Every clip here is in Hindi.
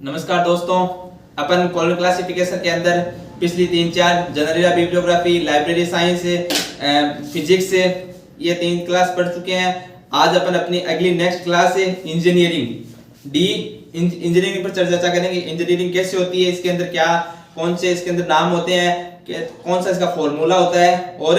नमस्कार दोस्तों, अपन कॉलम क्लासिफिकेशन के अंदर पिछली 3-4 general bibliography, library science, physics ये 3 क्लास पढ़ चुके हैं। आज अपन अपनी अगली नेक्स्ट क्लास है इंजीनियरिंग डी इंजीनियरिंग पर चर्चा करेंगे। इंजीनियरिंग कैसे होती है, इसके अंदर क्या कौन से इसके अंदर नाम होते हैं, कौन सा इसका फॉर्मूला होता है और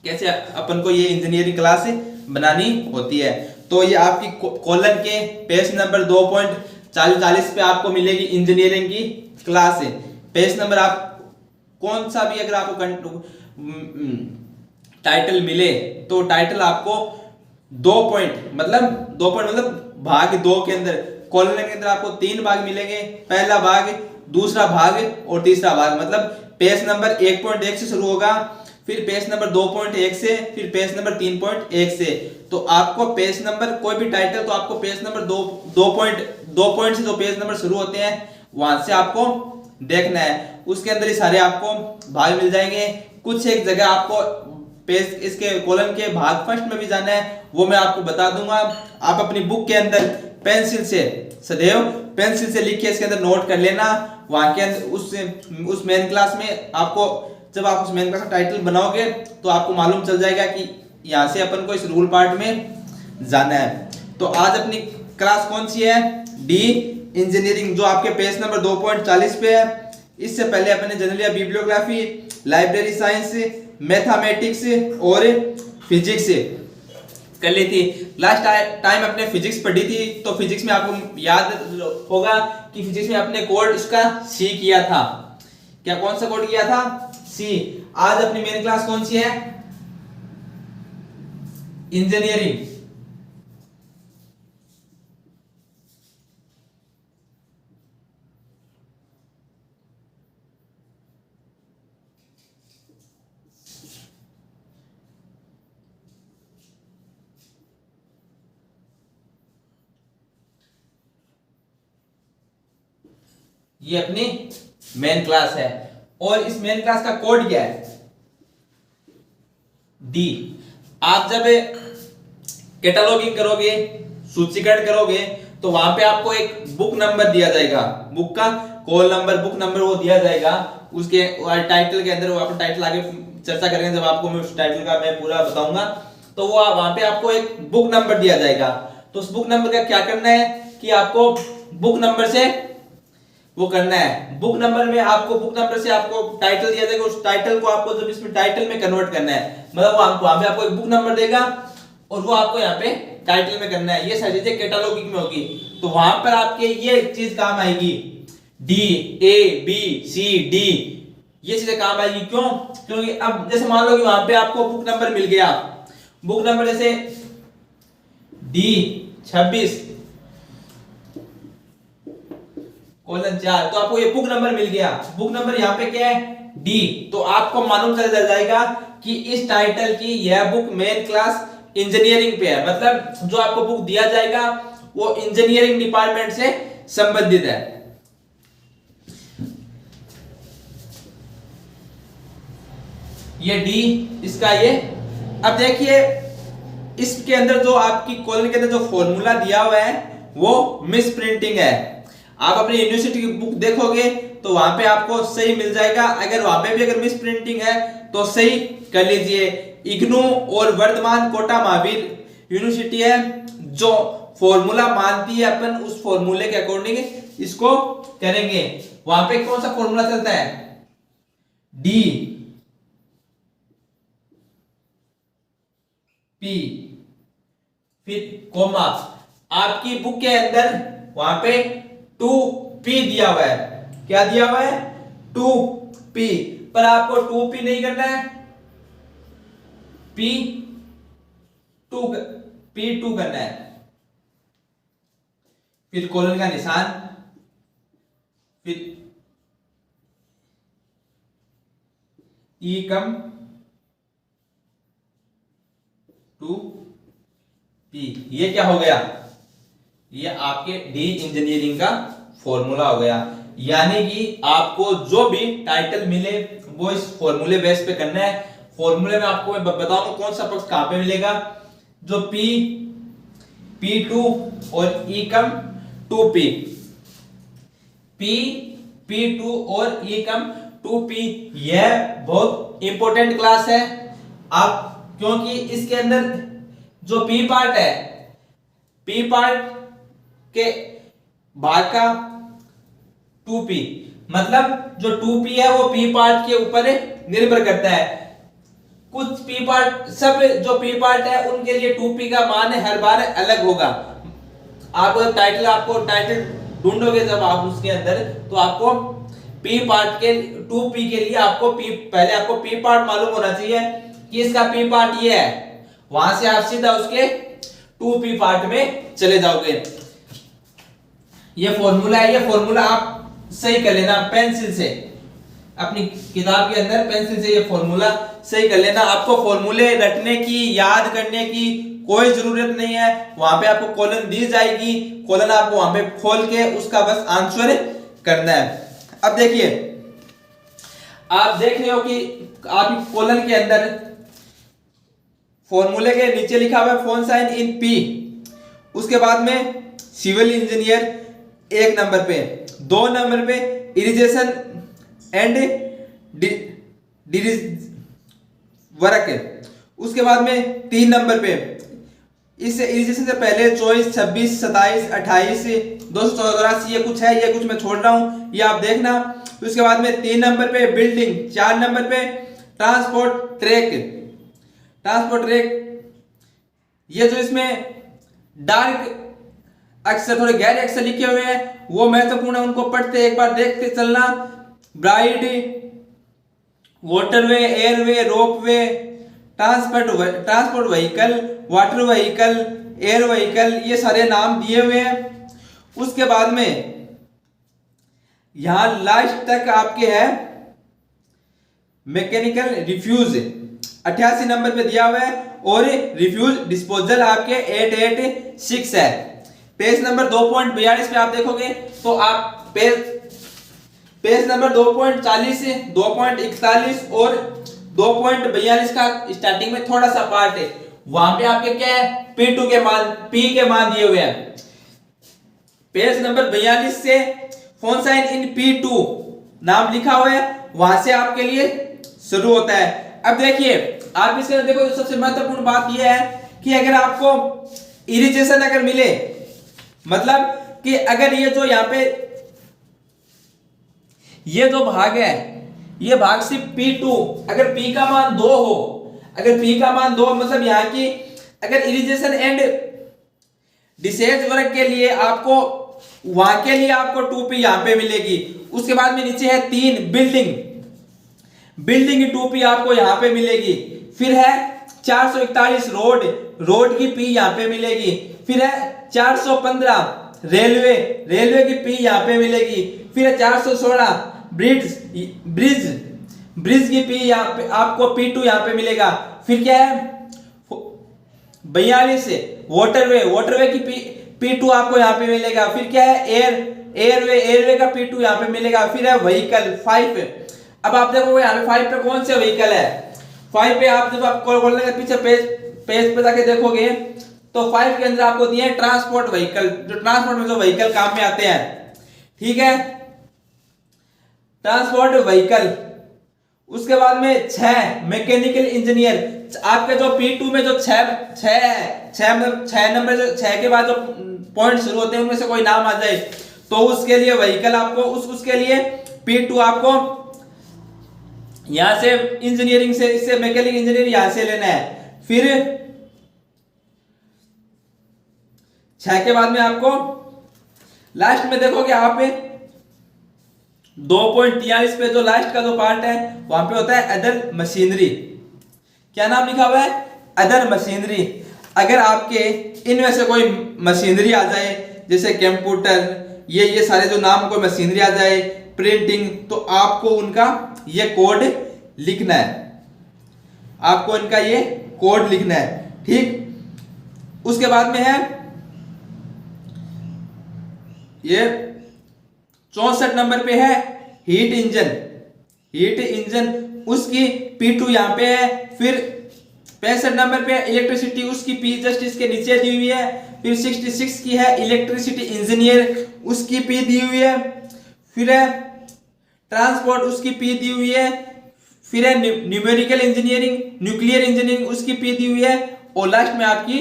कैसे अपन को ये इंजीनियरिंग क्लास बनानी होती है। तो ये आपकी कॉलम के पेज नंबर 2.40 पे आपको मिलेगी इंजीनियरिंग की क्लास है। पेज नंबर आप कौन सा भी अगर आपको टाइटल मिले तो टाइटल आपको 2 पॉइंट मतलब भाग 2 के अंदर कॉलम के अंदर आपको 3 भाग मिलेंगे। पहला भाग, दूसरा भाग और तीसरा भाग। मतलब पेज नंबर 1.1 से शुरू होगा, फिर पेज नंबर 2.1 से, फिर पेज नंबर 3.1 से। तो आपको पेज नंबर कोई भी टाइटल तो आपको पेज नंबर 2 पॉइंट से जो पेज नंबर शुरू होते हैं वहां से आपको देखना है। उसके अंदर ही सारे आपको भाग मिल जाएंगे। कुछ एक जगह आपको पेज इसके कॉलम के भाग फर्स्ट में भी जाना है, वो मैं आपको बता दूंगा। आप अपनी बुक के अंदर पेंसिल से सदैव पेंसिल से लिख के इसके अंदर नोट कर लेना। वहां के अंदर उस मेन क्लास में आपको जब आप उस मेन क्लास का टाइटल बनाओगे तो आपको मालूम चल जाएगा कि यहाँ से अपन को इस रूल पार्ट में जाना है। तो आज अपनी क्लास कौन सी है? डी इंजीनियरिंग, जो आपके पेज नंबर 2.40 पे है। इससे पहले अपने general bibliography, library science, mathematics और फिजिक्स कर ली थी। लास्ट टाइम अपने फिजिक्स पढ़ी थी, तो फिजिक्स में आपको याद होगा कि फिजिक्स में अपने कोड उसका सी किया था। क्या कौन सा कोड किया था? सी। आज अपनी मेन क्लास कौन सी है? इंजीनियरिंग। ये अपनी मेन क्लास है और इस मेन क्लास का कोड क्या है? डी। आप जब कैटलॉगिंग करोगे, सूचीकरण करोगे, तो वहां पे आपको एक बुक नंबर दिया जाएगा। बुक का कॉल नंबर, बुक नंबर वो दिया जाएगा। उसके टाइटल के अंदर वो आप टाइटल आगे चर्चा करेंगे जब आपको मैं उस टाइटल का मैं पूरा बताऊंगा। तो वो वहां पे आपको एक बुक नंबर दिया जाएगा। तो उस बुक नंबर का क्या करना है कि आपको बुक नंबर से वो करना है। बुक नंबर में आपको बुक नंबर से आपको टाइटल दिया जाएगा। उस टाइटल को आपको जब इसमें टाइटल में कन्वर्ट करना है, मतलब वो आपको वहां पे आपको एक बुक नंबर देगा और वो आपको यहाँ पे टाइटल में करना है। ये सारी चीजें कैटलॉगिंग में होगी। तो वहां पर आपके ये चीज काम आएगी, डी, ए, बी, सी, डी, ये चीजें काम आएगी। क्यों? क्योंकि अब जैसे मान लो कि वहां पे आपको बुक नंबर मिल गया, बुक नंबर जैसे डी 26 कॉलम 4, तो आपको ये बुक नंबर मिल गया। बुक नंबर यहाँ पे क्या है? डी। तो आपको मालूम चल जाएगा कि इस टाइटल की यह बुक मेन क्लास इंजीनियरिंग पे है। मतलब जो आपको बुक दिया जाएगा वो इंजीनियरिंग डिपार्टमेंट से संबंधित है। ये डी इसका ये। अब देखिए इसके अंदर जो आपकी कॉलम के अंदर जो फॉर्मूला दिया हुआ है वो मिस प्रिंटिंग है। आप अपनी यूनिवर्सिटी की बुक देखोगे तो वहां पे आपको सही मिल जाएगा। अगर वहां पे भी अगर मिस प्रिंटिंग है तो सही कर लीजिए। इग्नू और वर्धमान कोटा महावीर यूनिवर्सिटी है जो फॉर्मूला मानती है, अपन उस फॉर्मूले के अकॉर्डिंग इसको करेंगे। वहां पे कौन सा फॉर्मूला चलता है? डी पी, फिर कोमा। आपकी बुक के अंदर वहां पे 2p दिया हुआ है। क्या दिया हुआ है? 2p। पर आपको 2p नहीं करना है, p2 करना है। फिर कोलन का निशान, फिर ई कम 2p। ये क्या हो गया? ये आपके डी इंजीनियरिंग का फॉर्मूला हो गया। यानी कि आपको जो भी टाइटल मिले वो इस फॉर्मूले बेस पे करना है। फॉर्मूले में आपको मैं बताऊंगा कौन सा पक्ष कहां पे मिलेगा। जो P2 और E कम 2P, P P2 और E कम 2P। यह बहुत इंपॉर्टेंट क्लास है आप, क्योंकि इसके अंदर जो P पार्ट है, P पार्ट के भाग का 2P, मतलब जो 2P है वो P पार्ट के ऊपर निर्भर करता है। कुछ P पार्ट, सब जो P पार्ट है उनके लिए 2P का मान हर बार अलग होगा। आपको टाइटल ढूंढोगे जब आप उसके अंदर, तो आपको P पार्ट के 2P के लिए पहले आपको P पार्ट मालूम होना चाहिए कि इसका P पार्ट ये है, वहां से आप सीधा उसके 2P पार्ट में चले जाओगे। ये फॉर्मूला है, ये फॉर्मूला आप सही कर लेना पेंसिल से, अपनी किताब के अंदर पेंसिल से ये फॉर्मूला सही कर लेना। आपको फॉर्मूले रटने की, याद करने की कोई जरूरत नहीं है। वहां पे आपको कॉलम दी जाएगी, कॉलम आपको वहां पे खोल के उसका बस आंसर करना है। अब देखिए, आप देख रहे हो कि आप कॉलम के अंदर फॉर्मूले के नीचे लिखा हुआ है फोन साइन इन P, उसके बाद में सिविल इंजीनियर 1 नंबर पे, 2 नंबर पे इरिगेशन एंड वर्क, उसके बाद में 3 नंबर पे इस इरिगेशन से पहले 24, 26, 27, 28, 284 ये कुछ है, ये कुछ मैं छोड़ रहा हूं, ये आप देखना। उसके बाद में 3 नंबर पे बिल्डिंग, 4 नंबर पे ट्रांसपोर्ट ट्रैक, ये जो इसमें डार्क अक्षर, थोड़े गहरे अक्षर लिखे हुए हैं वो महत्वपूर्ण है, उनको पढ़ते एक बार देखते चलना। Bride, waterway, airway, ropeway, transport vehicle, water vehicle, air vehicle, ये सारे नाम दिए हुए हैं। उसके बाद में यहां लास्ट तक आपके है मैकेनिकल रिफ्यूज 88 नंबर पे दिया हुआ है, और रिफ्यूज डिस्पोजल आपके 886 है। पेज नंबर 2.42 पे आप देखोगे तो आप पेज नंबर 2.40, 2.41 और 2.42 का स्टार्टिंग में थोड़ा सा पार्ट है, वहां पे आपके क्या है P2 के मान, P के मान दिए हुए हैं। पेज नंबर 42 से फोन साइन इन P2 नाम लिखा हुआ है, वहां से आपके लिए शुरू होता है। अब देखिए, आप इसके अंदर देखो, सबसे महत्वपूर्ण बात यह है कि अगर आपको इरिगेशन अगर मिले, मतलब कि अगर ये जो यहाँ पे ये जो भाग है, ये भाग सिर्फ P2, अगर P का मान 2 हो, अगर P का मान 2 मतलब यहाँ की अगर इरिगेशन एंड डिसेज वर्क के लिए आपको, वहां के लिए आपको 2P यहाँ पे मिलेगी। उसके बाद में नीचे है 3 बिल्डिंग की 2P आपको यहाँ पे मिलेगी। फिर है 441 रोड की P यहाँ पे मिलेगी। फिर है 415 रेलवे की P यहाँ पे मिलेगी। फिर है 416 ब्रिज की P यहाँ पे आपको P2 यहाँ पे मिलेगा। फिर क्या है 42 वाटरवे की P2 आपको यहाँ पे मिलेगा। फिर क्या है एयरवे का P2 यहाँ पे मिलेगा। फिर है व्हीकल 5। अब आप देखो यहाँ पे 5 पे कौन से व्हीकल है, 5 पे आप जब आप कॉल के पीछे पेज पे जाके देखोगे तो 5 के अंदर आपको दिए ट्रांसपोर्ट व्हीकल, जो ट्रांसपोर्ट में जो व्हीकल काम में आते हैं, ठीक है, ट्रांसपोर्ट व्हीकल। उसके बाद में 6 मैकेनिकल इंजीनियर। आपके जो P2 में जो 6 नंबर, जो 6 के बाद जो पॉइंट शुरू होते हैं उनमें से कोई नाम आ जाए तो उसके लिए व्हीकल आपको उसके लिए P2 आपको यहां से इंजीनियरिंग से, इससे मैकेनिकल इंजीनियरिंग यहां से लेना है। फिर 6 के बाद में आपको लास्ट में देखोगे आप 2.43 पे जो लास्ट का जो पार्ट है वहां पे होता है अदर मशीनरी। क्या नाम लिखा हुआ है? Other machinery. अगर आपके इनमें से कोई मशीनरी आ जाए, जैसे कंप्यूटर, ये सारे जो नाम कोई मशीनरी आ जाए, प्रिंटिंग, तो आपको उनका ये कोड लिखना है, आपको इनका ये कोड लिखना है, ठीक। उसके बाद में है ये 64 नंबर पे है हीट इंजन, उसकी P2 यहां पे है। फिर 65 नंबर पे इलेक्ट्रिसिटी, उसकी P जस्ट इसके नीचे दी हुई है। फिर 66 की है इलेक्ट्रिसिटी इंजीनियर, उसकी P दी हुई है। फिर है ट्रांसपोर्ट, उसकी पी दी हुई है। फिर है न्यूमेरिकल इंजीनियरिंग, न्यूक्लियर इंजीनियरिंग, उसकी पी दी हुई है। और लास्ट में आपकी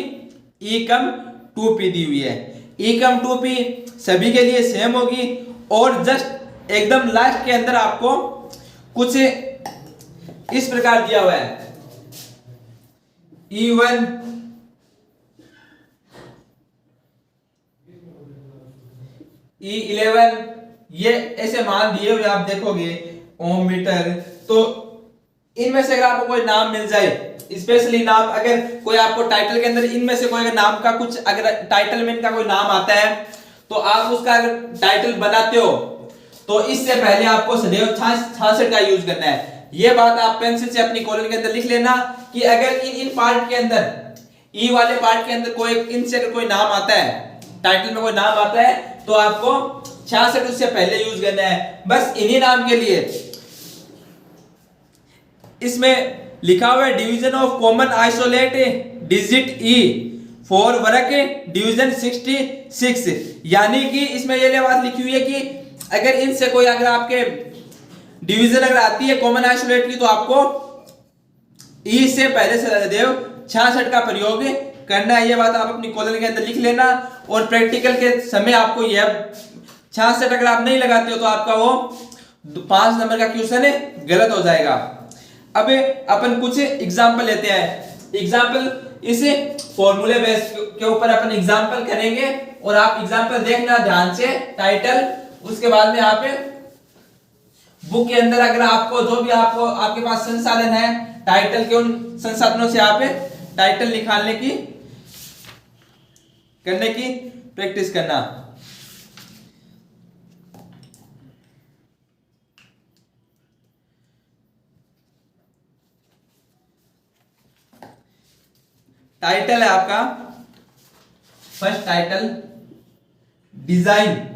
ईकम 2P दी हुई है। ईकम 2P सभी के लिए सेम होगी। और जस्ट एकदम लास्ट के अंदर आपको कुछ इस प्रकार दिया हुआ है, E1, E11, ये ऐसे मान दिए हुए आप देखोगे ओम मीटर। तो इनमें से अगर आपको कोई नाम मिल जाए, स्पेशली नाम, अगर कोई आपको टाइटल के अंदर इनमें से कोई अगर नाम का कुछ, अगर टाइटल में इनका कोई नाम आता है तो आप उसका अगर टाइटल बनाते हो तो इससे पहले आपको सदैव 66 का यूज करना है। ये बात आप पेंसिल से अपनी कॉलम के अंदर लिख लेना कि अगर इन पार्ट के अंदर, ई वाले पार्ट के अंदर कोई इनसे अगर कोई नाम आता है, टाइटल में कोई नाम आता है, तो आपको 66 उससे पहले यूज करना है। बस इन्हीं नाम के लिए इसमें लिखा हुआ है division of common isolate digit E for work division 66। यानी कि इसमें ये बात लिखी हुई है कि अगर इनसे कोई, अगर आपके डिवीजन अगर आती है कॉमन आइसोलेट की, तो आपको ई से पहले से सदैव 66 का प्रयोग करना है। ये बात आप अपनी कॉलम के अंदर लिख लेना। और प्रैक्टिकल के समय आपको यह 66 अगर आप नहीं लगाते हो तो आपका वो 5 नंबर का क्वेश्चन गलत हो जाएगा। अब अपन कुछ एग्जाम्पल लेते हैं। एग्जाम्पल इस फॉर्मूले बेस के ऊपर अपन एग्जाम्पल करेंगे और आप एग्जाम्पल देखना ध्यान से, टाइटल, उसके बाद में आप बुक के अंदर अगर आपको जो भी आपको आपके पास संसाधन है टाइटल के, उन संसाधनों से आप टाइटल निकालने की करने की प्रैक्टिस करना। टाइटल है आपका, first title design,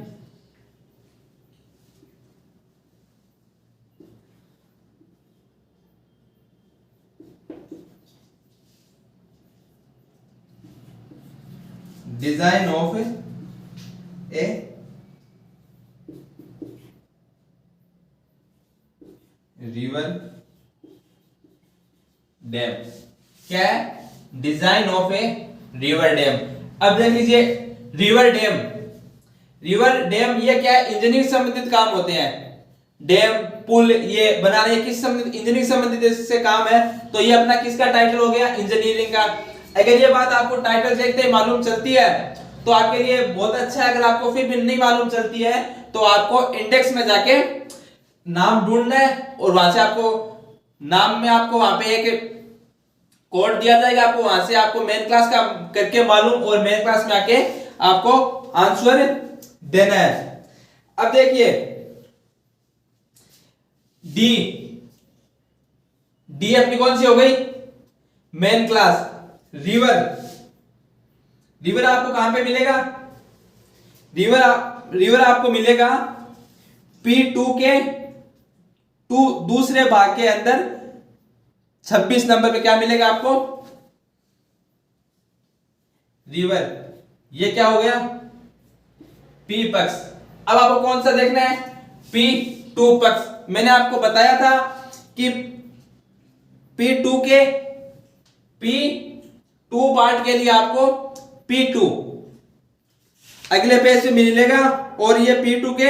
design of a river dam. क्या है? Design of a river dam. अब देख लीजिए, रिवर डैम, रिवर डैम ये क्या है? इंजीनियरिंग संबंधित काम होते हैं। डैम, पुल ये बनाने किस संबंधित, इंजीनियरिंग संबंधित से काम है। तो ये अपना किसका टाइटल हो गया? इंजीनियरिंग का। अगर ये बात आपको टाइटल देखते ही मालूम चलती है तो आपके लिए बहुत अच्छा है। अगर आपको फिर भी नहीं मालूम चलती है तो आपको इंडेक्स में जाके नाम ढूंढना है और वहां से आपको नाम में आपको वहां पे एक कोड दिया जाएगा, आपको वहां से आपको मेन क्लास का करके मालूम और मेन क्लास में आके आपको आंसर देना है। अब देखिए डी, डी अपनी कौन सी हो गई? Main class. रिवर, रिवर आपको कहां पे मिलेगा? रिवर आपको मिलेगा P2 के दूसरे भाग के अंदर 26 नंबर पे। क्या मिलेगा आपको? रिवर। ये क्या हो गया? P पक्ष। अब आपको कौन सा देखना है? P2 पक्ष। मैंने आपको बताया था कि P2 के P2 पार्ट के लिए आपको P2 अगले पेज पे मिलेगा और ये P2 के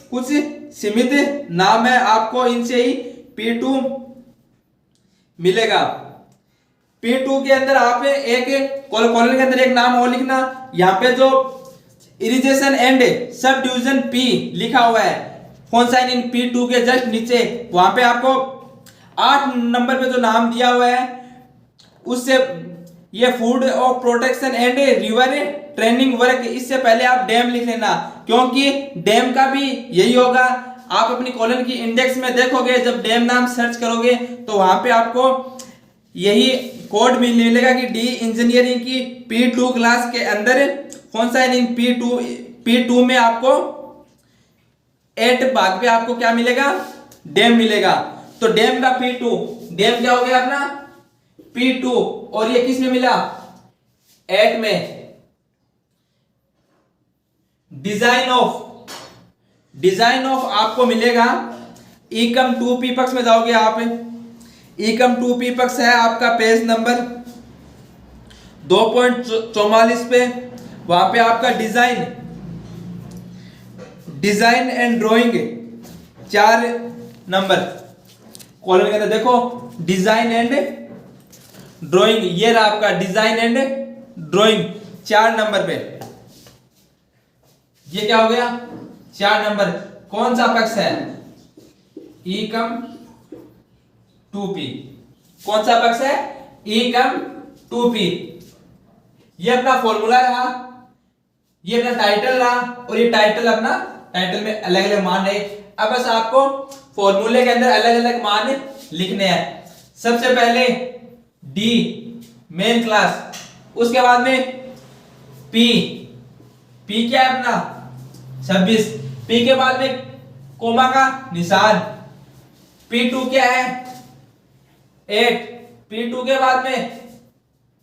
कुछ सीमित नाम है, आपको इनसे ही P2 मिलेगा। P2 के अंदर आप एक कॉलम के अंदर एक नाम और लिखना। यहाँ पे जो irrigation and sub division P लिखा हुआ है, कौन सा इन P2 के जस्ट नीचे, वहां पे आपको 8 नंबर पे जो नाम दिया हुआ है उससे ये food of protection and river training work, इससे पहले आप डैम लिख लेना क्योंकि डैम का भी यही होगा। आप अपनी कॉलम की इंडेक्स में देखोगे, जब डैम नाम सर्च करोगे तो वहां पे आपको यही कोड मिलेगा कि डी इंजीनियरिंग की P2 क्लास के अंदर कौन सा इन P2 में आपको 8 भाग पे आपको क्या मिलेगा? डैम मिलेगा। तो डैम का P2, डैम क्या हो गया अपना? P2। और ये किस में मिला? 8 में। डिजाइन ऑफ डिजाइन ऑफ आपको मिलेगा एकम 2p पक्ष में जाओगे आप, एकम 2p पक्ष है आपका पेज नंबर 2.44 पे, वहां पे आपका design and drawing 4 number column के अंदर देखो डिजाइन एंड ड्राइंग, ये रहा आपका डिजाइन एंड ड्राइंग 4 नंबर पे। ये क्या हो गया 4 नंबर, कौन सा पक्ष है एकम 2p, कौन सा पक्ष है एकम 2p। ये अपना फॉर्मूला रहा, ये अपना टाइटल रहा, और ये टाइटल अपना टाइटल में अलग अलग मान है। अब बस आपको फॉर्मूले के अंदर अलग अलग मान लिखने हैं। सबसे पहले डी मेन क्लास, उसके बाद में पी क्या है अपना 26, पी के बाद में कोमा का निशान, P2 क्या है 8, P2 के बाद में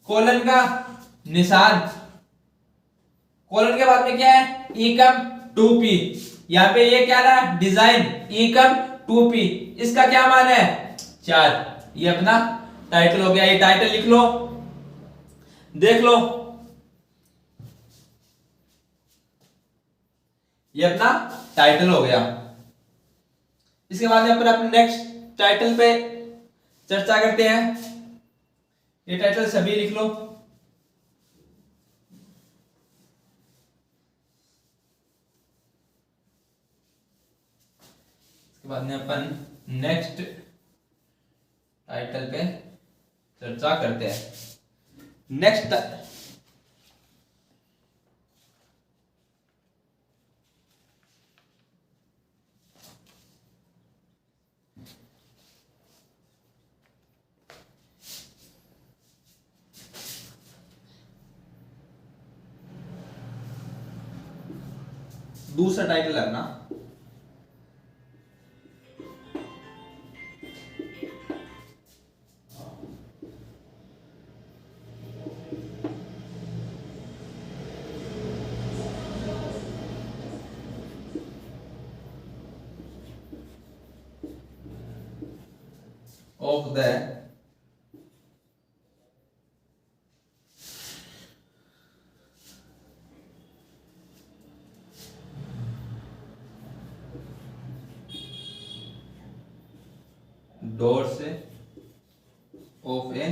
कोलन का निशान, कोलन के बाद में क्या है एकम 2p। यहां पे ये क्या रहा डिजाइन एकम 2p, इसका क्या मान है 4। ये अपना टाइटल हो गया, ये टाइटल लिख लो, देख लो, ये अपना टाइटल हो गया। इसके बाद में अपने नेक्स्ट टाइटल पे चर्चा करते हैं। ये टाइटल सभी लिख लो। इसके बाद में अपन नेक्स्ट टाइटल पे चर्चा करते हैं। नेक्स्ट दूसरा टाइटल है ना of the doors of a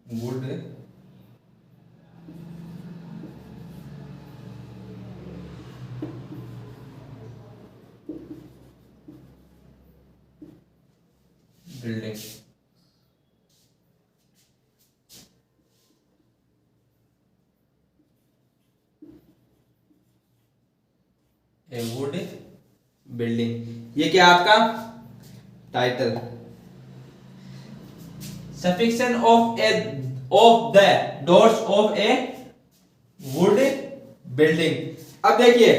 wood building। A wood building, ये क्या आपका title. Specification of the doors of a wood building. अब देखिए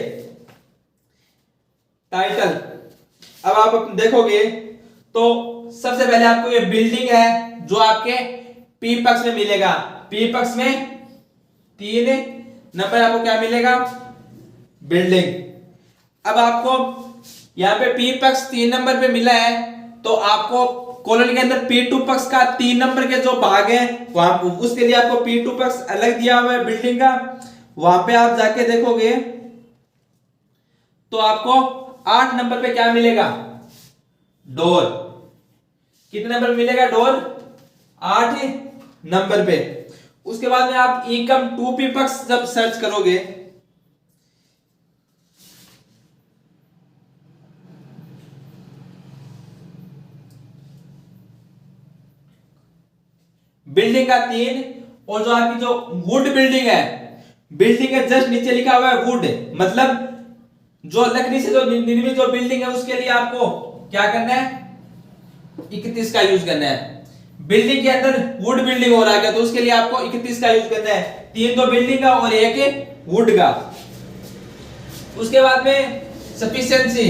टाइटल, अब आप देखोगे तो सबसे पहले आपको ये बिल्डिंग है जो आपके पी पक्ष में मिलेगा, पी पक्ष में 3 नंबर आपको क्या मिलेगा बिल्डिंग। अब आपको यहाँ पे पी पक्ष 3 नंबर पे मिला है, तो आपको कॉलम के अंदर P2 पक्ष का 3 नंबर के जो भाग है वहां उसके लिए आपको P2 पक्ष अलग दिया हुआ है बिल्डिंग का, वहां पे आप जाके देखोगे तो आपको 8 नंबर पे क्या मिलेगा डोर। कितने नंबर पे मिलेगा डोर 8 नंबर पे। उसके बाद में आप एकम 2p पक्ष जब सर्च करोगे बिल्डिंग का 3, और जो आपकी जो वुड बिल्डिंग है, बिल्डिंग के जस्ट नीचे लिखा हुआ है वुड, मतलब जो लकड़ी से जो निर्मित जो बिल्डिंग है उसके लिए आपको क्या करना है 31 का यूज करना है। बिल्डिंग के अंदर वुड बिल्डिंग हो रहा है तो उसके लिए आपको 31 का यूज करना है, 3 तो बिल्डिंग का और 1 वुड का। उसके बाद में सफिशिएंसी,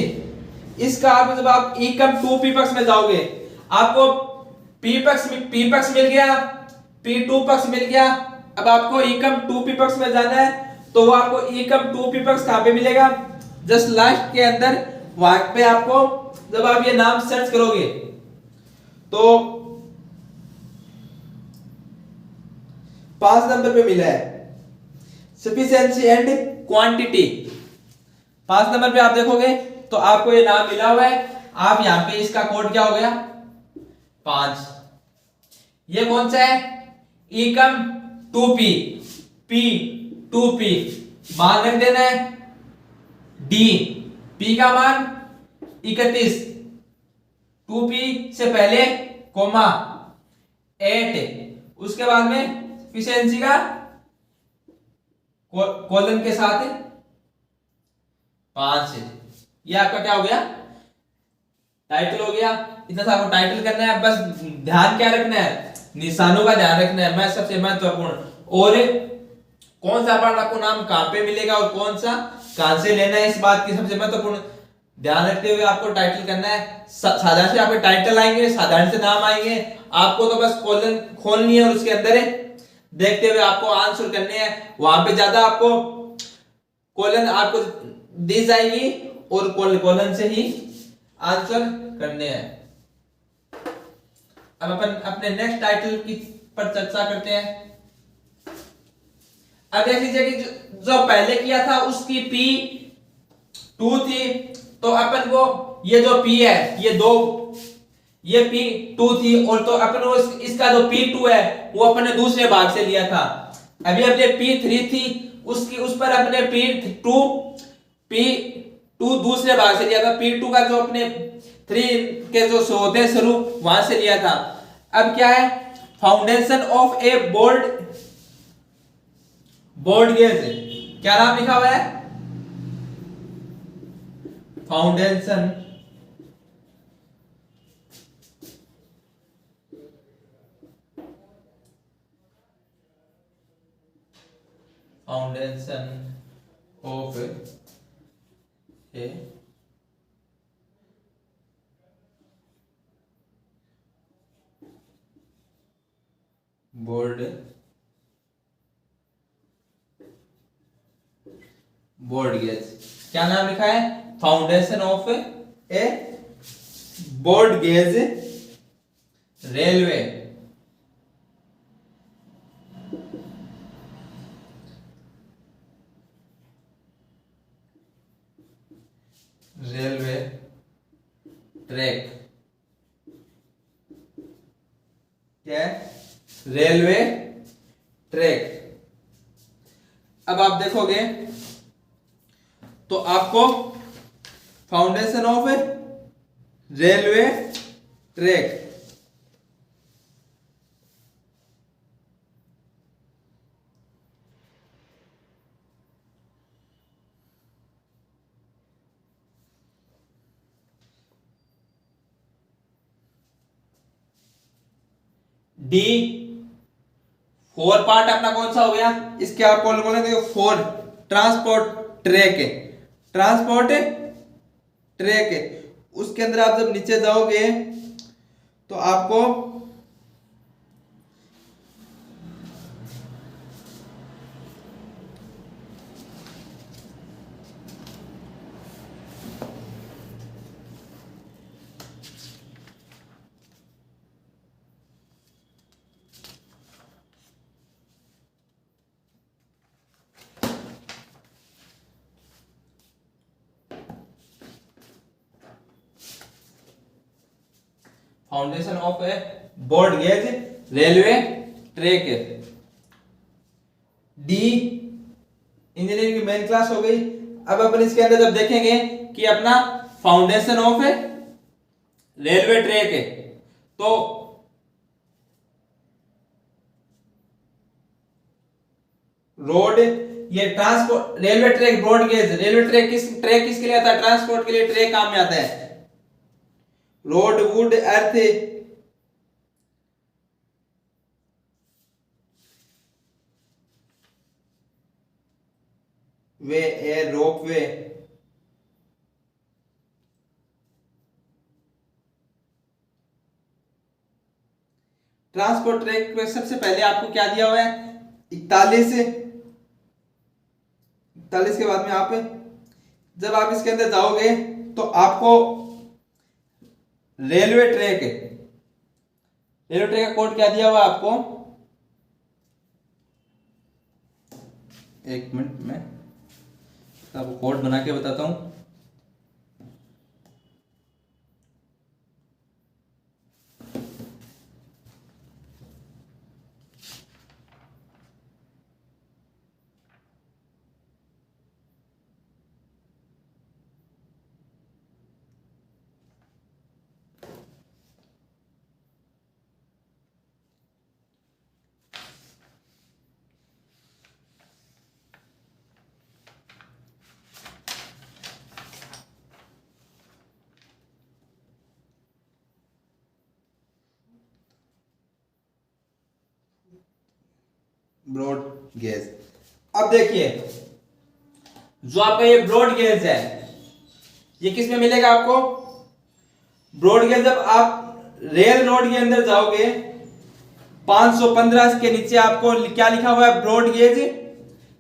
इसका आप जब आप एकम 2p पक्ष में जाओगे आपको P पक्ष मिल गया, P2 पक्ष मिल गया। अब आपको एकम 2p पक्ष में जाना है तो वो आपको ई कम 2p पक्ष कहां पे मिलेगा, जस्ट लास्ट के अंदर, वहां पे आपको जब आप ये नाम सर्च करोगे तो 5 नंबर पे मिला है, सफिशिएंसी एंड क्वांटिटी। 5 नंबर पे आप देखोगे तो आपको ये नाम मिला हुआ है। आप यहां पे इसका कोड क्या हो गया 5। ये कौन सा है, एकम 2p, p 2p, मान रख देना है d, p का मान 31, 2p से पहले कोमा 8, उसके बाद में एफिशिएंसी का कोलन के साथ 5। ये आपका क्या हो गया, टाइटल हो गया। इतना सा आपको टाइटल करना है, बस ध्यान क्या रखना है, निशानों का ध्यान रखना है, मैं सबसे महत्वपूर्ण। और कौन सा पार्ट आपको नाम कहां पे मिलेगा और कौन सा कहां से लेना है, इस बात की सबसे महत्वपूर्ण ध्यान रखते हुए आपको टाइटल करना है। साधारण से आपके टाइटल आएंगे, साधारण से नाम आएंगे, आपको तो बस कॉलन खोलनी है और उसके अंदर देखते हुए आपको आंसर करने हैं। वहां पे ज्यादा आपको कॉलन आपको दी जाएगी और कॉलन से ही आंसर करने हैं। अब अपन अपने नेक्स्ट टाइटल की पर चर्चा करते हैं। अब देख लीजिए कि जो पहले किया था उसकी P2 थी, तो अपन को ये जो P है ये P2 थी, और तो अपन को इसका जो P2 है वो अपने दूसरे भाग से लिया था। अभी अपने P3 थी, उसकी उस पर अपने P2 दूसरे भाग से लिया था। P2 का जो अपने 3 के जो होते हैं स्वरूप वहां से लिया था। अब क्या है, foundation of A board gauge, क्या नाम लिखा हुआ है, foundation of A board gauge, क्या नाम लिखा है, foundation of A board gauge railway. Track, क्या है, रेलवे ट्रैक। अब आप देखोगे तो आपको foundation of railway track, D 4 part अपना कौन सा हो गया, इसके आप कौन कौन देखो 4 ट्रांसपोर्ट ट्रैक है, ट्रांसपोर्ट ट्रैक है। उसके अंदर आप जब नीचे जाओगे तो आपको foundation of A board gauge railway track, D engineering की मेन क्लास हो गई। अब अपन इसके अंदर जब देखेंगे कि अपना फाउंडेशन ऑफ रेलवे ट्रैक है, तो रोड, ये transport railway track broad gauge, railway track किसके लिए आता है, ट्रांसपोर्ट के लिए ट्रैक काम में आता है। Road, would, earth, way, air, rope way, transport track पे सबसे पहले आपको क्या दिया हुआ है 41 45 के बाद में आप जब आप इसके अंदर जाओगे तो आपको रेलवे ट्रैक का कोड क्या दिया हुआ है आपको, एक मिनट में आपको कोड बना के बताता हूं। Broad gauge. अब देखिए जो आपका ये ब्रॉड गेज है ये किस में मिलेगा आपको, ब्रॉड गेज जब आप रेल रोड के अंदर जाओगे 515 के नीचे आपको क्या लिखा हुआ है, ब्रॉड गेज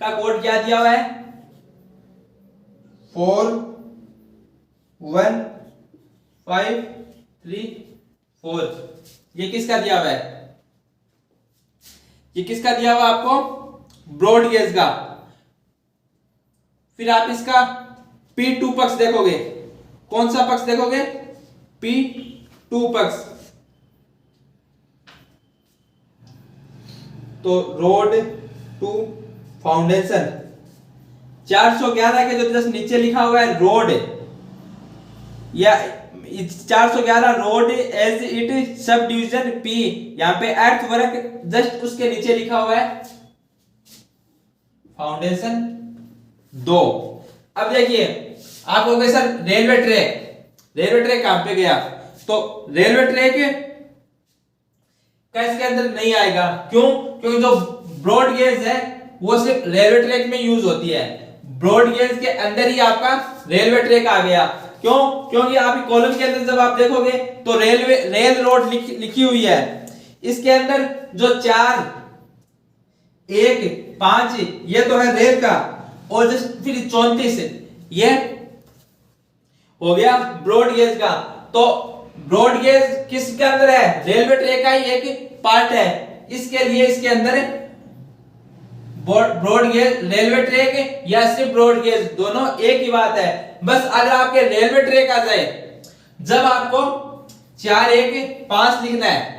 का कोड क्या दिया हुआ है, 41534। ये किसका दिया हुआ है, ये किसका दिया हुआ आपको, ब्रॉड गेज का। फिर आप इसका P2 पक्ष देखोगे, कौन सा पक्ष देखोगे, P2 पक्ष। तो रोड टू फाउंडेशन 411 के जो जस्ट नीचे लिखा हुआ है रोड, या 411 road as it subdivision P, यहां पे अर्थ वर्क जस्ट उसके नीचे लिखा हुआ है फाउंडेशन 2। अब देखिए आप हो गए सर रेलवे ट्रैक कहां पे गया, तो रेलवे ट्रैक का इसके अंदर नहीं आएगा, क्यों, क्योंकि जो ब्रॉड गेज है वो सिर्फ रेलवे ट्रैक में यूज होती है, ब्रॉड गेज के अंदर ही आपका रेलवे ट्रैक आ गया। क्यों, क्योंकि आप कॉलम के अंदर जब आप देखोगे तो रेल रोड लिखी हुई है, इसके अंदर जो 4 1 5 ये तो है रेल का, और जस्ट फिर 34 ये हो गया ब्रॉड गेज का। तो ब्रॉड गेज किसके अंदर है, रेलवे ट्रैक का ही एक पार्ट है, इसके लिए इसके अंदर ब्रॉड गेज रेलवे ट्रैक या सिर्फ ब्रॉड गेज दोनों एक ही बात है। बस अगर आपके रेलवे ट्रैक आ जाए, जब आपको 4 1 5 लिखना है,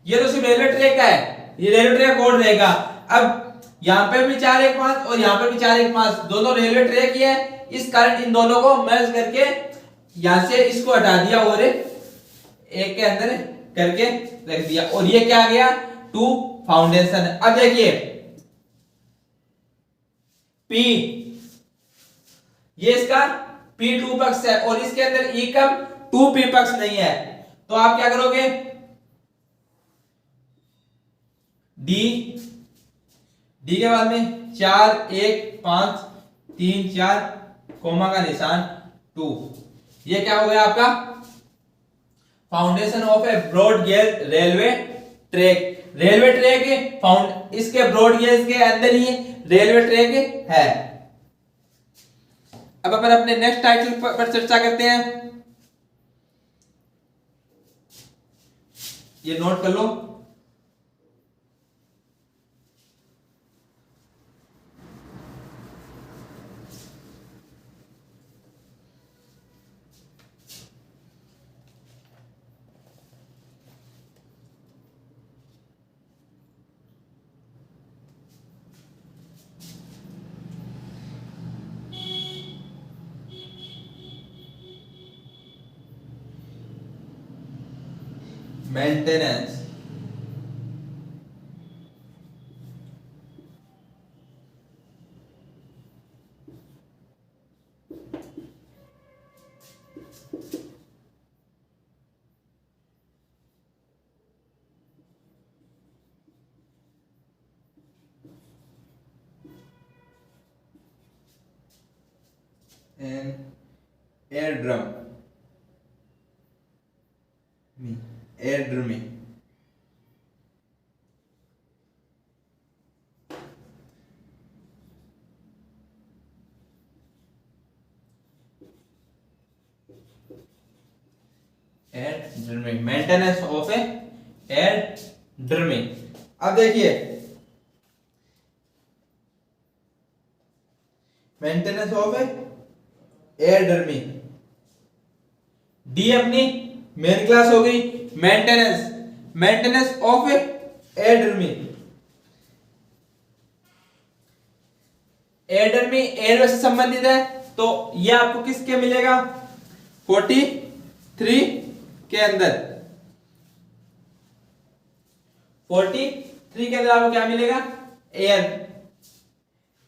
ये तो सिर्फ रेलवे ट्रैक का है, ये रेलवे ट्रैक कोड रहेगा। अब यहां पे भी 4 1 5 और यहां पे भी 4 1 5 दोनों रेलवे ट्रैक ही है, इस कारण इन दोनों को मर्ज करके यहां से इसको हटा दिया और एक के अंदर करके रख दिया, और ये क्या आ गया, 2 फाउंडेशन। अब देखिए P ये इसका P2 पक्ष है, और इसके अंदर E कम 2P पक्ष नहीं है, तो आप क्या करोगे, D के बाद में 4 1 5 3 4 कोमा का निशान 2, ये क्या हो गया आपका foundation of a broad gauge railway track. Railway track found इसके ब्रॉड गेज के अंदर ही रेलवे ट्रैक है। अब अपन अपने नेक्स्ट टाइटल पर चर्चा करते हैं, ये नोट कर लो, maintenance. Aerodrome aerodrome. Aerodrome, maintenance of a aerodrome. अब देखिए मेंटेनेंस ऑफ ए एयरड्रमी, डी अपनी मेन क्लास हो गई। Maintenance of a aerodrome, aerodrome airway से संबंधित है, तो ये आपको किसके मिलेगा 43 के अंदर। 43 के अंदर आपको क्या मिलेगा,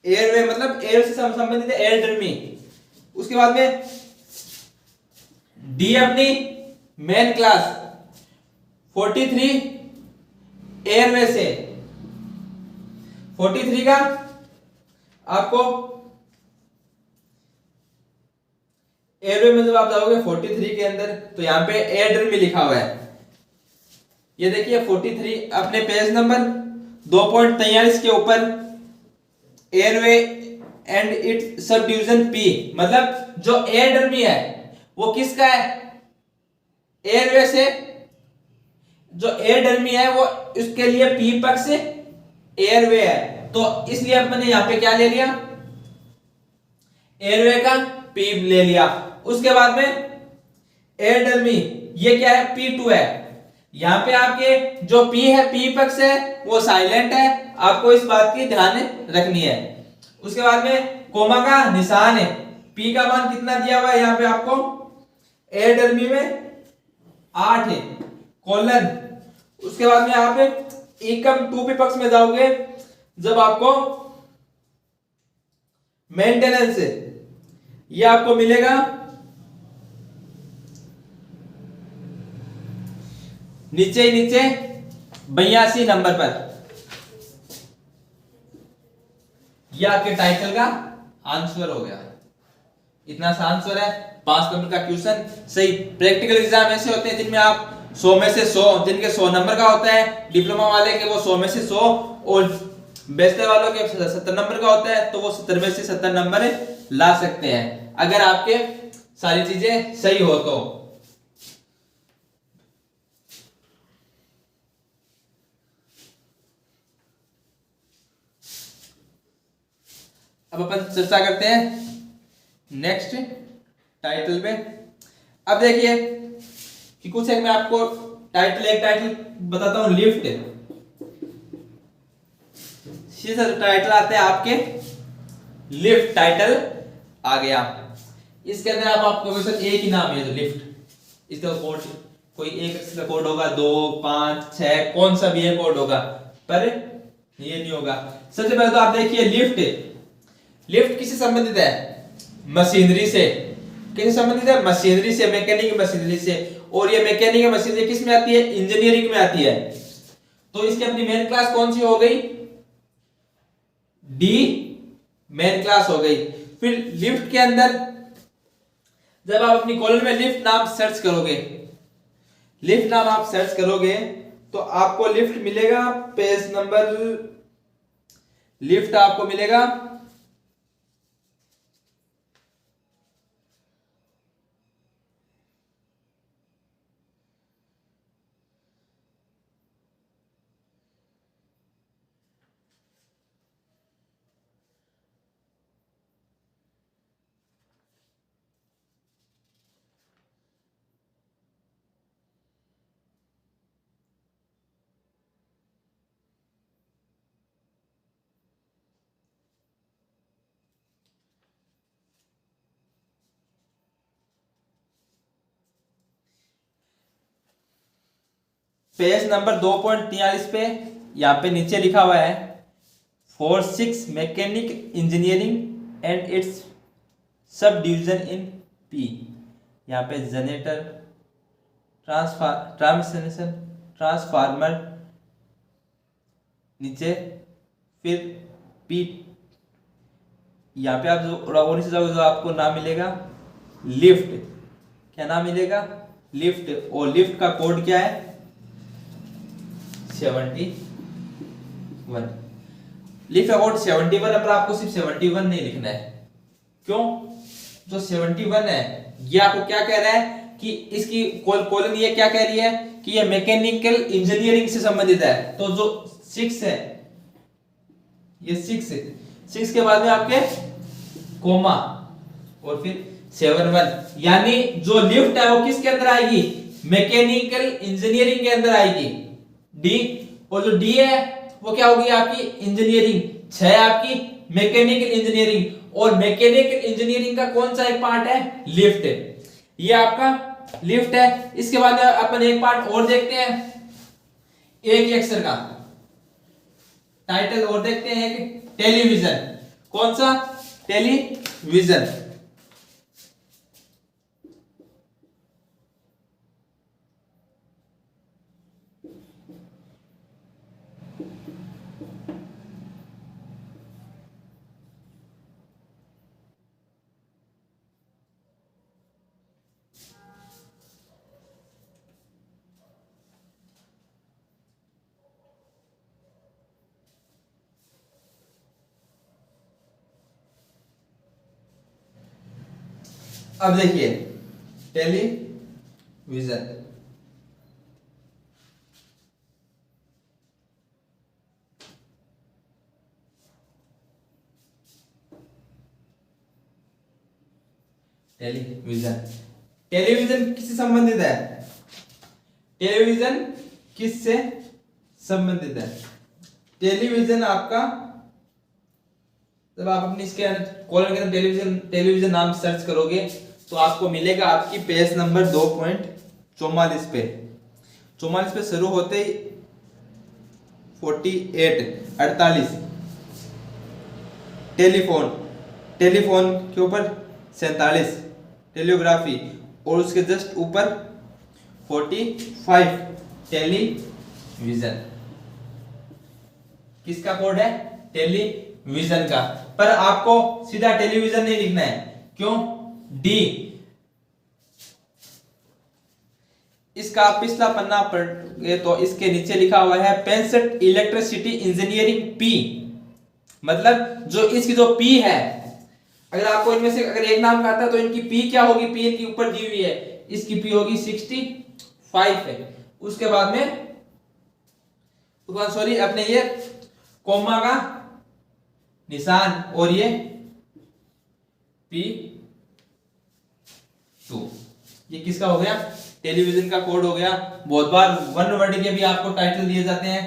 एयरवे मतलब एयर से संबंधित है एयरड्रमी। उसके बाद में डी अपनी मेन क्लास 43 एयरवे से, 43 का आपको एयरवे में जब आप जाओगे 43 के अंदर तो यहां पे एयरड्रमी लिखा हुआ है। ये देखिए 43 अपने पेज नंबर 2.43 के ऊपर airway and it's sub division P, मतलब जो एयरड्रमी है वो किसका है, एयरवे से। जो एयरड्रमी है वो उसके लिए पी पक्ष से एयरवे है, तो इसलिए अपने यहां पे क्या ले लिया, एयरवे का पी ले लिया। उसके बाद में एयरड्रमी ये क्या है, P2 है। यहां पे आपके जो P है, P पक्ष है वो साइलेंट है, आपको इस बात की ध्यान रखनी है। उसके बाद में कोमा का निशान है, P का मान कितना दिया हुआ है यहां पे आपको एयरड्रमी में 8 है, कोलन। उसके बाद में आप एकम 2P पक्ष में जाओगे जब आपको मेंटेनेंस ये आपको मिलेगा नीचे ही नीचे 82 नंबर पर। यह आपके टाइटल का आंसर हो गया। इतना सा आंसर है, 5 नंबर का क्वेश्चन सही। प्रैक्टिकल एग्जाम ऐसे होते हैं जिनमें आप 100 में से 100, जिनके 100 नंबर का होता है, डिप्लोमा वाले के वो 100 में से 100 और बैचलर वालों के 70 नंबर का होता है, तो वो 70 में से 70 नंबर ला सकते हैं अगर आपके सारी चीजें सही हो तो। अब अपन चर्चा करते हैं नेक्स्ट टाइटल पे। अब देखिए कि कुछ एक मैं आपको एक टाइटल बताता हूं, लिफ्ट। टाइटल आते हैं आपके लिफ्ट, टाइटल आ गया। इसके अंदर आपको एक ही नाम है लिफ्ट। इसका कोड कोई एक अक्षर का कोड होगा, 2 5 6 कौन सा भी है कोड होगा, पर ये नहीं होगा। सबसे पहले तो आप देखिए लिफ्ट किससे संबंधित है, मशीनरी से। किससे संबंधित है, मशीनरी से, मैकेनिकल मशीनरी से। और ये मैकेनिकल मशीनरी किस में आती है, इंजीनियरिंग में आती है। तो इसकी अपनी मेन क्लास कौन सी हो गई, डी मेन क्लास हो गई। फिर लिफ्ट के अंदर जब आप अपनी कॉलम में लिफ्ट नाम सर्च करोगे, लिफ्ट नाम आप सर्च करोगे तो आपको लिफ्ट मिलेगा पेज नंबर, लिफ्ट आपको मिलेगा पेज नंबर 2.43 पे, यहाँ पे नीचे लिखा हुआ है 46 mechanic engineering and it's sub division in P. यहाँ पे जनरेटर, ट्रांसफॉर्मेशन, ट्रांसफार्मर नीचे, फिर पी। यहाँ पे आप जो नीचे जाओगे तो आपको नाम मिलेगा लिफ्ट। क्या नाम मिलेगा, लिफ्ट। और लिफ्ट का कोड क्या है, 71। लिफ्ट का कोड 71 है, पर आपको सिर्फ 71 नहीं लिखना है। क्यों, जो 71 है ये आपको क्या कह रहा है कि इसकी कॉलम ये क्या कह रही है कि ये मैकेनिकल इंजीनियरिंग से संबंधित है। तो जो 6 है, ये 6 के बाद में आपके कोमा और फिर 7 यानी जो लिफ्ट है वो किसके अंदर आएगी, मैकेनिकल इंजीनियरिंग के अंदर आएगी डी। और जो डी है वो क्या होगी आपकी इंजीनियरिंग, 6 आपकी मैकेनिकल इंजीनियरिंग। और मैकेनिकल इंजीनियरिंग का कौन सा एक पार्ट है, लिफ्ट। ये आपका लिफ्ट है। इसके बाद अपन एक पार्ट और देखते हैं, एक अक्षर का टाइटल और देखते हैं, एक टेलीविजन। कौन सा, टेलीविजन। अब देखिए टेलीविजन, टेलीविजन, टेलीविजन किससे संबंधित है, टेलीविजन किससे संबंधित है। टेलीविजन आपका, जब आप अपनी इसके कॉलम के अंदर टेलीविजन नाम सर्च करोगे तो आपको मिलेगा आपकी पेज नंबर 2.44 पे। 44 पे शुरू होते ही 48 टेलीफोन, टेलीफोन के ऊपर 47 टेलीग्राफी, और उसके जस्ट ऊपर 45 टेलीविजन। किसका कोड है, टेलीविजन का। पर आपको सीधा टेलीविजन नहीं लिखना है, क्यों, डी। इसका पिछला पन्ना पढ़े तो इसके नीचे लिखा हुआ है पेंसेट इलेक्ट्रिसिटी इंजीनियरिंग पी। मतलब जो इसकी जो पी है, अगर आपको इनमें से अगर एक नाम का आता है तो इनकी पी क्या होगी, पी इनकी ऊपर दी हुई है, इसकी पी होगी 65 है। उसके बाद में सॉरी अपने ये कोमा का निशान और ये P2, ये किसका हो गया, टेलीविजन का कोड हो गया। बहुत बार वन वर्ड के भी आपको टाइटल दिए जाते हैं,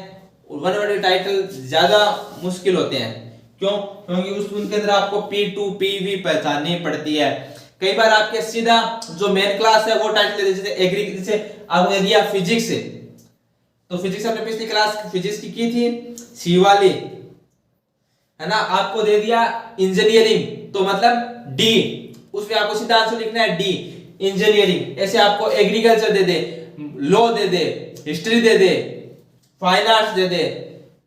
और वन वर्ड के टाइटल ज्यादा मुश्किल होते हैं। क्यों, क्योंकि उनके अंदर आपको P2 PV पहचाननी पड़ती है। कई बार आपके सीधा जो मेन क्लास है वो टाइटल दे, जैसे एग्री, जैसे आपने दिया फिजिक्स, तो फिजिक्स आपने पिछली क्लास फिजिक्स की थी, सी वाली है ना, आपको दे दिया इंजीनियरिंग, तो मतलब डी, उसमें आपको सीधा आंसर लिखना है डी इंजीनियरिंग। ऐसे आपको एग्रीकल्चर दे दे, लॉ दे दे, हिस्ट्री दे दे, फाइन आर्ट्स दे दे,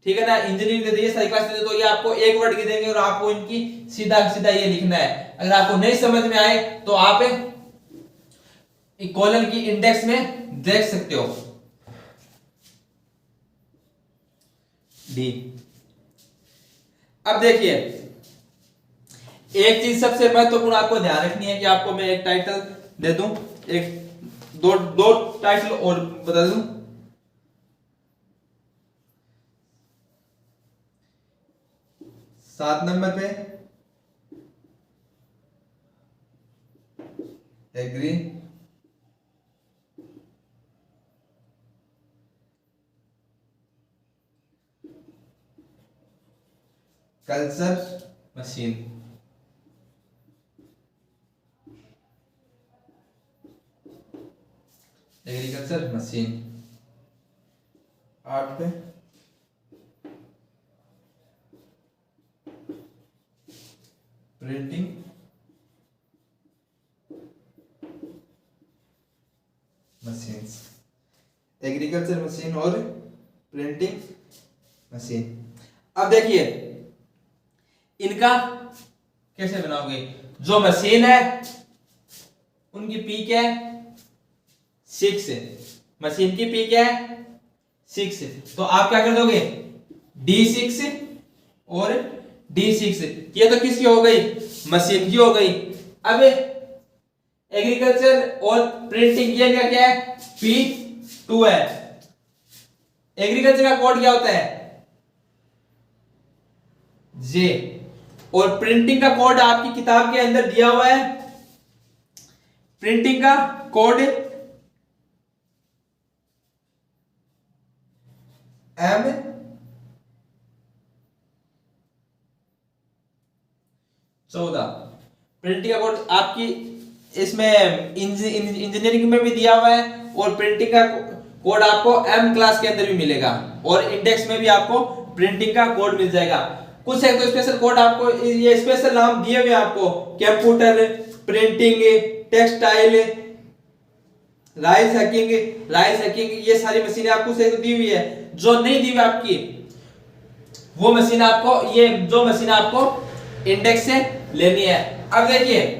ठीक है ना, इंजीनियरिंग दे दे, ये सारी क्लास दे दे, तो ये आपको एक वर्ड की देंगे और आपको इनकी सीधा सीधा ये लिखना है। अगर आपको नहीं समझ में आए तो आप कॉलम की इंडेक्स में देख सकते हो, डी। अब देखिए एक चीज सबसे महत्वपूर्ण आपको ध्यान रखनी है कि आपको मैं एक टाइटल दे दूं, एक दो टाइटल और बता दूं। सात नंबर पे agriculture machine, agriculture machine. 8 पे प्रिंटिंग मशीन्स, एग्रीकल्चर मशीन और प्रिंटिंग मशीन। अब देखिए इनका कैसे बनाओगे, जो मशीन है उनकी पी क्या है, 6 है, मशीन की पी क्या है, 6। तो आप क्या कर दोगे, D6 और D6, ये तो किसकी हो गई, मशीन की हो गई। अब एग्रीकल्चर और प्रिंटिंग ये क्या है, P2 है। एग्रीकल्चर का कोड क्या होता है, J, और प्रिंटिंग का कोड आपकी किताब के अंदर दिया हुआ है। प्रिंटिंग का कोड M14। प्रिंटिंग का कोड आपकी इसमें इंजीनियरिंग में भी दिया हुआ है, और प्रिंटिंग का कोड आपको M क्लास के अंदर भी मिलेगा, और इंडेक्स में भी आपको प्रिंटिंग का कोड मिल जाएगा। कुछ है तो स्पेशल कोड आपको, ये स्पेशल नाम दिए हुए आपको, computer, printing, textile, rice hacking, ये सारी मशीनें आपको से दी हुई है। जो नहीं दी हुई आपकी वो मशीन आपको, ये जो मशीन आपको इंडेक्स से लेनी है। अब देखिए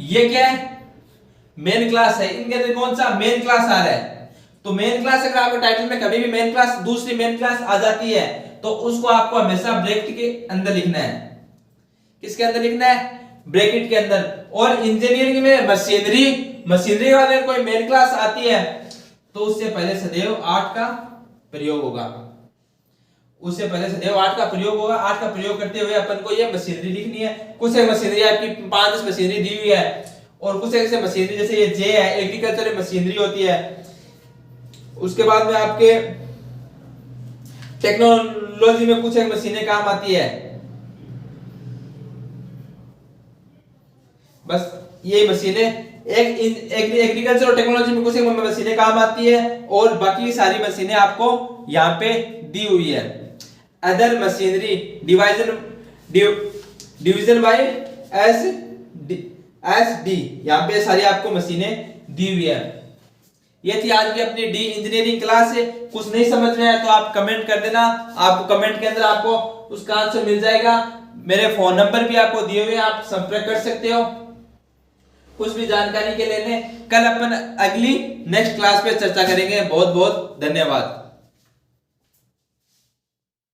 ये क्या है, मेन क्लास है, इनके अंदर कौन सा मेन क्लास आ रहा है। तो मेन क्लास अगर आपको टाइटल में कभी भी मेन क्लास, दूसरी मेन क्लास आ जाती है तो उसको आपको हमेशा ब्रैकेट के अंदर लिखना है। किसके अंदर लिखना है, ब्रैकेट के अंदर। और इंजीनियरिंग में मशीनरी वाले कोई मेन क्लास आती है तो उससे पहले सदैव 8 का प्रयोग होगा, उससे पहले सदैव 8 का प्रयोग होगा। 8 का प्रयोग करते हुए अपन को ये मशीनरी लिखनी है। कुछ एक मशीनरी आपकी 5 मशीनरी दी हुई है, और कुछ ऐसे मशीनरी जैसे ये जे है, एग्रीकल्चर मशीनरी होती है। उसके बाद में आपके टेक्नोलॉजी में कुछ एक मशीनें काम आती है। बस ये मशीनें एग्रीकल्चर और टेक्नोलॉजी में कुछ एक मशीनें काम आती है, और बाकी सारी मशीनें आपको यहाँ पे दी हुई है। Other machinery division bye SD, यहाँ पे सारी आपको मशीनें दी हुई है। ये थी आज की अपनी डी इंजीनियरिंग क्लास। कुछ नहीं समझ में आया तो आप कमेंट कर देना, आपको कमेंट के अंदर आपको उसका आंसर मिल जाएगा। मेरे फोन नंबर भी आपको दिए हुए, आप संपर्क कर सकते हो कुछ भी जानकारी के लेने। कल अपन अगली नेक्स्ट क्लास पे चर्चा करेंगे। बहुत बहुत धन्यवाद।